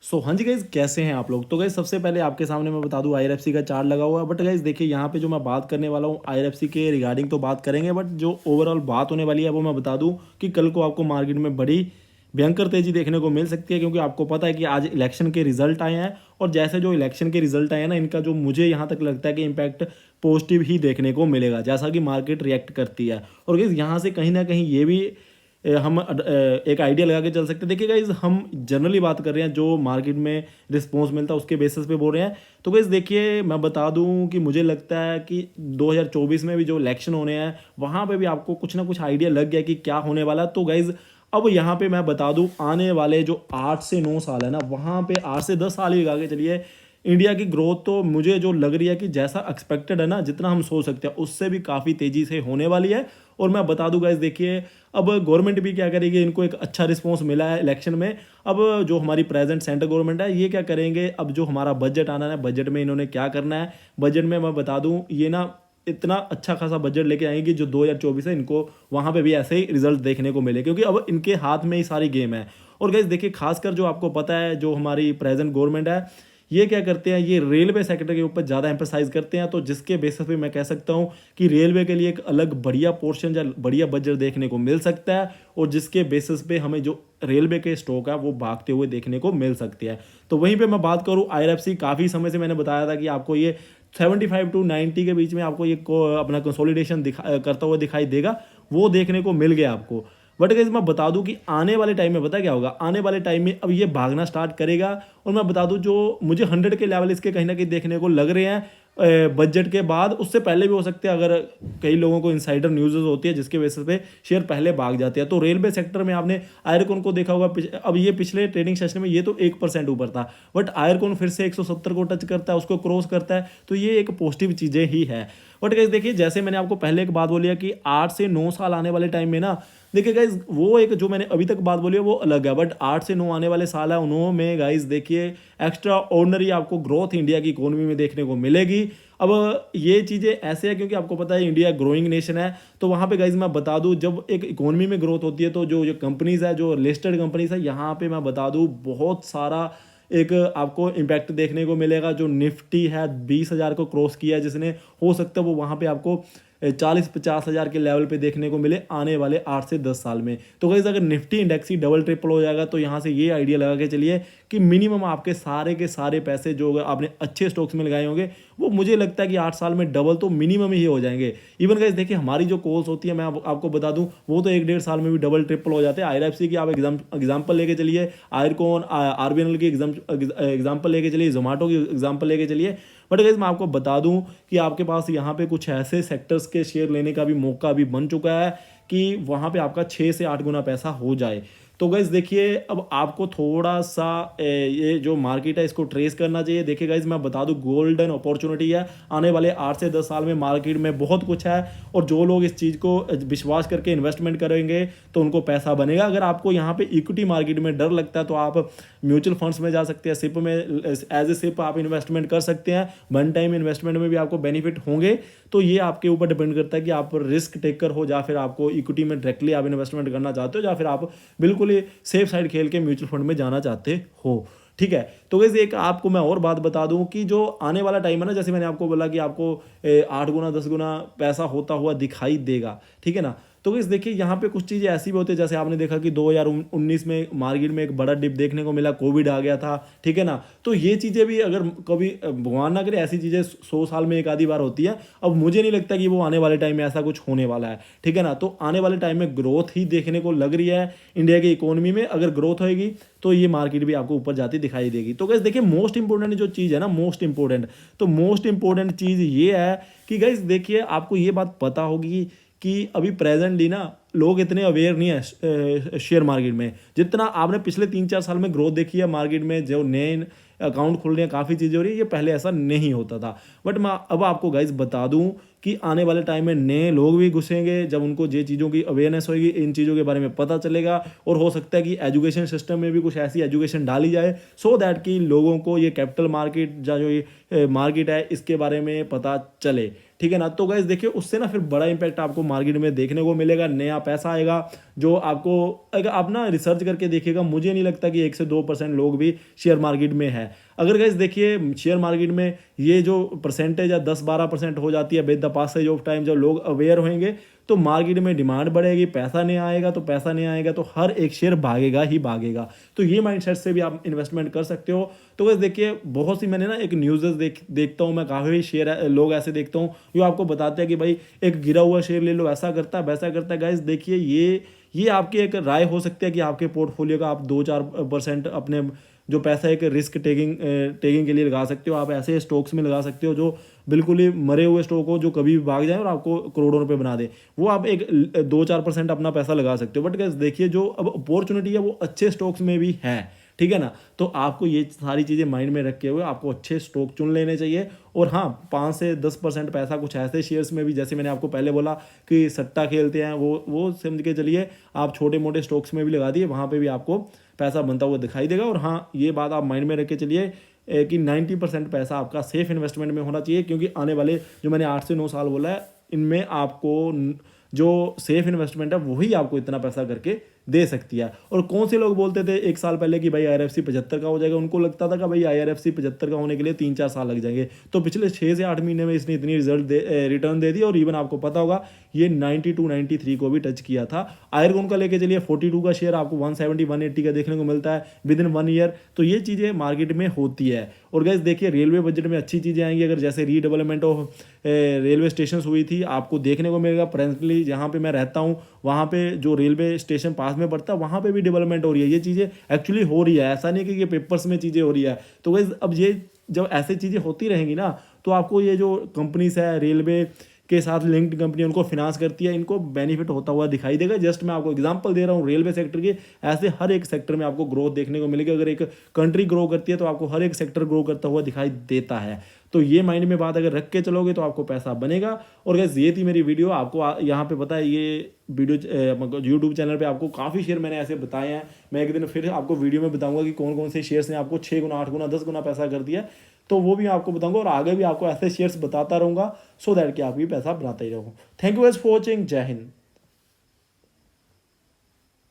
सो हाँ जी गाइज़, कैसे हैं आप लोग। तो गाइज़ सबसे पहले आपके सामने मैं बता दूं IRFC का चार्ट लगा हुआ है। बट गाइज़ देखिए यहाँ पे जो मैं बात करने वाला हूँ IRFC के रिगार्डिंग तो बात करेंगे, बट जो ओवरऑल बात होने वाली है वो मैं बता दूं कि कल को आपको मार्केट में बड़ी भयंकर तेजी देखने को मिल सकती है, क्योंकि आपको पता है कि आज इलेक्शन के रिजल्ट आए हैं। और जैसे जो इलेक्शन के रिजल्ट आए हैं ना, इनका जो मुझे यहाँ तक लगता है कि इम्पैक्ट पॉजिटिव ही देखने को मिलेगा, जैसा कि मार्केट रिएक्ट करती है। और गाइज़ यहाँ से कहीं ना कहीं ये भी हम एक आइडिया लगा के चल सकते हैं। देखिए गाइज, हम जनरली बात कर रहे हैं जो मार्केट में रिस्पॉन्स मिलता है उसके बेसिस पे बोल रहे हैं। तो गाइज देखिए, मैं बता दूं कि मुझे लगता है कि 2024 में भी जो इलेक्शन होने हैं वहाँ पे भी आपको कुछ ना कुछ आइडिया लग गया कि क्या होने वाला है। तो गाइज अब यहाँ पे मैं बता दूं, आने वाले जो 8 से 9 साल है ना, वहाँ पे 8 से 10 साल ही आगे चलिए, इंडिया की ग्रोथ तो मुझे जो लग रही है कि जैसा एक्सपेक्टेड है ना, जितना हम सोच सकते हैं उससे भी काफ़ी तेज़ी से होने वाली है। और मैं बता दूं गाइज, देखिए अब गवर्नमेंट भी क्या करेगी, इनको एक अच्छा रिस्पॉन्स मिला है इलेक्शन में। अब जो हमारी प्रेजेंट सेंट्रल गवर्नमेंट है ये क्या करेंगे, अब जो हमारा बजट आना है, बजट में इन्होंने क्या करना है। बजट में मैं बता दूं, ये ना इतना अच्छा खासा बजट लेके आएंगे जो 2024 है, इनको वहाँ पे भी ऐसे ही रिजल्ट देखने को मिले, क्योंकि अब इनके हाथ में ही सारी गेम है। और गाइज देखिए, खासकर जो आपको पता है जो हमारी प्रेजेंट गवर्नमेंट है ये क्या करते हैं, ये रेलवे सेक्टर के ऊपर ज़्यादा एम्फेसाइज करते हैं। तो जिसके बेसिस पे मैं कह सकता हूँ कि रेलवे के लिए एक अलग बढ़िया पोर्शन या बढ़िया बजट देखने को मिल सकता है, और जिसके बेसिस पे हमें जो रेलवे के स्टॉक है वो भागते हुए देखने को मिल सकते हैं। तो वहीं पे मैं बात करूँ IRFC, काफ़ी समय से मैंने बताया था कि आपको ये 75 टू 90 के बीच में आपको ये अपना कंसोलिडेशन करता हुआ दिखाई देगा, वो देखने को मिल गया आपको। बट गाइस मैं बता दूं कि आने वाले टाइम में पता क्या होगा, आने वाले टाइम में अब ये भागना स्टार्ट करेगा। और मैं बता दूं, जो मुझे 100 के लेवल इसके कहीं ना कहीं देखने को लग रहे हैं बजट के बाद, उससे पहले भी हो सकते हैं, अगर कई लोगों को इनसाइडर न्यूज़ होती है जिसके बेसिस पे शेयर पहले भाग जाते हैं। तो रेलवे सेक्टर में आपने आयरकॉन को देखा होगा, अब ये पिछले ट्रेडिंग सेशन में ये तो 1% ऊपर था, बट आयरकॉन फिर से 170 को टच करता है, उसको क्रॉस करता है। तो ये एक पॉजिटिव चीज़ें ही है। बट गाइस देखिए, जैसे मैंने आपको पहले एक बात बोली है कि 8 से 9 साल आने वाले टाइम में ना, देखिए गाइज वो एक जो मैंने अभी तक बात बोली है वो अलग है, बट 8 से 9 आने वाले साल है उन्होंने गाइज देखिए एक्स्ट्रा ऑर्डनरी आपको ग्रोथ इंडिया की इकोनॉमी में देखने को मिलेगी। अब ये चीज़ें ऐसे है क्योंकि आपको पता है इंडिया ग्रोइंग नेशन है। तो वहाँ पे गाइज मैं बता दूँ, जब एक इकोनॉमी में ग्रोथ होती है तो जो जो कंपनीज है, जो लिस्टेड कंपनीज है, यहाँ पे मैं बता दूँ बहुत सारा एक आपको इम्पैक्ट देखने को मिलेगा। जो निफ्टी है 20,000 को क्रॉस किया है जिसने, हो सकता है वो वहाँ पे आपको 40-50 हज़ार के लेवल पे देखने को मिले आने वाले 8 से 10 साल में। तो गाइस अगर निफ्टी इंडेक्स ही डबल ट्रिपल हो जाएगा तो यहाँ से ये आइडिया लगा के चलिए कि मिनिमम आपके सारे के सारे पैसे जो आपने अच्छे स्टॉक्स में लगाए होंगे वो मुझे लगता है कि 8 साल में डबल तो मिनिमम ही हो जाएंगे। इवन गाइस देखिए, हमारी जो कॉल्स होती है मैं आपको बता दूं, वो तो 1-1.5 साल में भी डबल ट्रिपल हो जाते हैं। IRFC की आप एग्जाम्पल लेके चलिए, आयरकॉन RBNL की एग्जाम्पल लेके चलिए, जोमेटो की एग्जाम्पल लेके चलिए। बट गाइस मैं आपको बता दूं कि आपके पास यहाँ पे कुछ ऐसे सेक्टर्स के शेयर लेने का भी मौका अभी बन चुका है कि वहाँ पे आपका 6 से 8 गुना पैसा हो जाए। तो गाइस देखिए, अब आपको थोड़ा सा ये जो मार्केट है इसको ट्रेस करना चाहिए। देखिए गाइस, मैं बता दूं गोल्डन अपॉर्चुनिटी है, आने वाले 8 से 10 साल में मार्केट में बहुत कुछ है। और जो लोग इस चीज़ को विश्वास करके इन्वेस्टमेंट करेंगे तो उनको पैसा बनेगा। अगर आपको यहाँ पे इक्विटी मार्केट में डर लगता है तो आप म्यूचुअल फंड्स में जा सकते हैं, सिप में एज ए सिप आप इन्वेस्टमेंट कर सकते हैं। वन टाइम इन्वेस्टमेंट में भी आपको बेनिफिट होंगे। तो ये आपके ऊपर डिपेंड करता है कि आप रिस्क टेकर हो या फिर आपको इक्विटी में डायरेक्टली आप इन्वेस्टमेंट करना चाहते हो, या फिर आप बिल्कुल ही सेफ साइड खेल के म्यूचुअल फंड में जाना चाहते हो। ठीक है। तो वैसे एक आपको मैं और बात बता दूं कि जो आने वाला टाइम है ना, जैसे मैंने आपको बोला कि आपको 8 गुना 10 गुना पैसा होता हुआ दिखाई देगा, ठीक है ना। तो guys देखिए, यहाँ पे कुछ चीज़ें ऐसी भी होती है, जैसे आपने देखा कि 2019 में मार्केट में एक बड़ा डिप देखने को मिला, कोविड आ गया था, ठीक है ना। तो ये चीज़ें भी अगर कभी भगवान ना करे ऐसी चीज़ें 100 साल में एक आधी बार होती है। अब मुझे नहीं लगता कि वो आने वाले टाइम में ऐसा कुछ होने वाला है, ठीक है ना। तो आने वाले टाइम में ग्रोथ ही देखने को लग रही है इंडिया की इकोनॉमी में। अगर ग्रोथ होएगी तो ये मार्केट भी आपको ऊपर जाती दिखाई देगी। तो गाइस देखिए, मोस्ट इंपॉर्टेंट जो चीज़ है ना, मोस्ट इंपॉर्टेंट चीज़ ये है कि गाइस देखिए, आपको ये बात पता होगी कि अभी प्रेजेंटली ना लोग इतने अवेयर नहीं है शेयर मार्केट में, जितना आपने पिछले 3-4 साल में ग्रोथ देखी है मार्केट में। जो नए अकाउंट खुल रहे हैं, काफ़ी चीज़ें हो रही है, ये पहले ऐसा नहीं होता था। बट मैं अब आपको गाइस बता दूं कि आने वाले टाइम में नए लोग भी घुसेंगे, जब उनको ये चीज़ों की अवेयरनेस होगी, इन चीज़ों के बारे में पता चलेगा। और हो सकता है कि एजुकेशन सिस्टम में भी कुछ ऐसी एजुकेशन डाली जाए सो दैट कि लोगों को ये कैपिटल मार्केट या जो ये मार्केट है इसके बारे में पता चले, ठीक है ना। तो गाइस देखिए उससे ना फिर बड़ा इंपैक्ट आपको मार्केट में देखने को मिलेगा, नया पैसा आएगा जो आपको, अगर आप ना रिसर्च करके देखिएगा, मुझे नहीं लगता कि 1 से 2% लोग भी शेयर मार्केट में है। अगर गाइस देखिए शेयर मार्केट में ये जो परसेंटेज है 10-12% हो जाती है with the passage of time, जब लोग अवेयर होंगे तो मार्केट में डिमांड बढ़ेगी, पैसा नहीं आएगा, तो पैसा नहीं आएगा तो हर एक शेयर भागेगा ही भागेगा। तो ये माइंडसेट से भी आप इन्वेस्टमेंट कर सकते हो। तो बस देखिए बहुत सी मैंने ना एक न्यूज़ देखता हूँ मैं, काफ़ी शेयर लोग ऐसे देखता हूँ जो आपको बताते हैं कि भाई एक गिरा हुआ शेयर ले लो, ऐसा करता है वैसा करता है। गाइस देखिए ये आपकी एक राय हो सकती है कि आपके पोर्टफोलियो का आप 2-4% अपने जो पैसा है एक रिस्क टेकिंग के लिए लगा सकते हो। आप ऐसे स्टॉक्स में लगा सकते हो जो बिल्कुल ही मरे हुए स्टॉक हो, जो कभी भी भाग जाए और आपको करोड़ों रुपए बना दे, वो आप एक 2-4% अपना पैसा लगा सकते हो। बट गाइस देखिए जो अब अपॉर्चुनिटी है वो अच्छे स्टॉक्स में भी है, ठीक है ना। तो आपको ये सारी चीज़ें माइंड में रखे हुए आपको अच्छे स्टॉक चुन लेने चाहिए। और हाँ 5 से 10% पैसा कुछ ऐसे शेयर्स में भी, जैसे मैंने आपको पहले बोला कि सट्टा खेलते हैं, वो समझ के चलिए आप छोटे मोटे स्टॉक्स में भी लगा दिए, वहाँ पे भी आपको पैसा बनता हुआ दिखाई देगा। और हाँ ये बात आप माइंड में रख के चलिए कि 90% पैसा आपका सेफ इन्वेस्टमेंट में होना चाहिए, क्योंकि आने वाले जो मैंने 8 से 9 साल बोला है इनमें आपको जो सेफ इन्वेस्टमेंट है वही आपको इतना पैसा करके दे सकती है। और कौन से लोग बोलते थे 1 साल पहले कि भाई IRFC 75 का हो जाएगा, उनको लगता था कि भाई IRFC 75 का होने के लिए 3-4 साल लग जाएंगे। तो पिछले 6 से 8 महीने में इसने इतनी रिटर्न दे दी। और इवन आपको पता होगा ये 92-93 को भी टच किया था। आयरगोन का लेके चलिए 42 का शेयर आपको 170-180 का देखने को मिलता है विद इन 1 ईयर। तो ये चीज़ें मार्केट में होती है। और गाइस देखिए रेलवे बजट में अच्छी चीज़ें आएंगी, अगर जैसे रीडेवलपमेंट ऑफ रेलवे स्टेशन हुई थी, आपको देखने को मिलेगा। प्रेजेंटली जहाँ पे मैं रहता हूँ वहाँ पे जो रेलवे स्टेशन पास में पड़ता है वहाँ पे भी डेवलपमेंट हो रही है। ये चीज़ें एक्चुअली हो रही है, ऐसा नहीं कि ये पेपर्स में चीज़ें हो रही है। तो गाइस अब ये जब ऐसी चीज़ें होती रहेंगी ना, तो आपको ये जो कंपनीज है रेलवे के साथ लिंक्ड कंपनी उनको फिनांस करती है, इनको बेनिफिट होता हुआ दिखाई देगा। जस्ट मैं आपको एग्जांपल दे रहा हूँ रेलवे सेक्टर की, ऐसे हर एक सेक्टर में आपको ग्रोथ देखने को मिलेगी। अगर एक कंट्री ग्रो करती है तो आपको हर एक सेक्टर ग्रो करता हुआ दिखाई देता है। तो ये माइंड में बात अगर रख के चलोगे तो आपको पैसा बनेगा। और गाइस ये थी मेरी वीडियो। आपको यहाँ पे पता है ये वीडियो यूट्यूब चैनल पे आपको काफ़ी शेयर मैंने ऐसे बताए हैं। मैं एक दिन फिर आपको वीडियो में बताऊंगा कि कौन कौन से शेयर्स ने आपको 6 गुना 8 गुना 10 गुना पैसा कर दिया, तो वो भी आपको बताऊंगा। और आगे भी आपको ऐसे शेयर्स बताता रहूंगा सो दैट कि आप भी पैसा बनाते ही रहो। Thank you guys for watching. जय हिंद।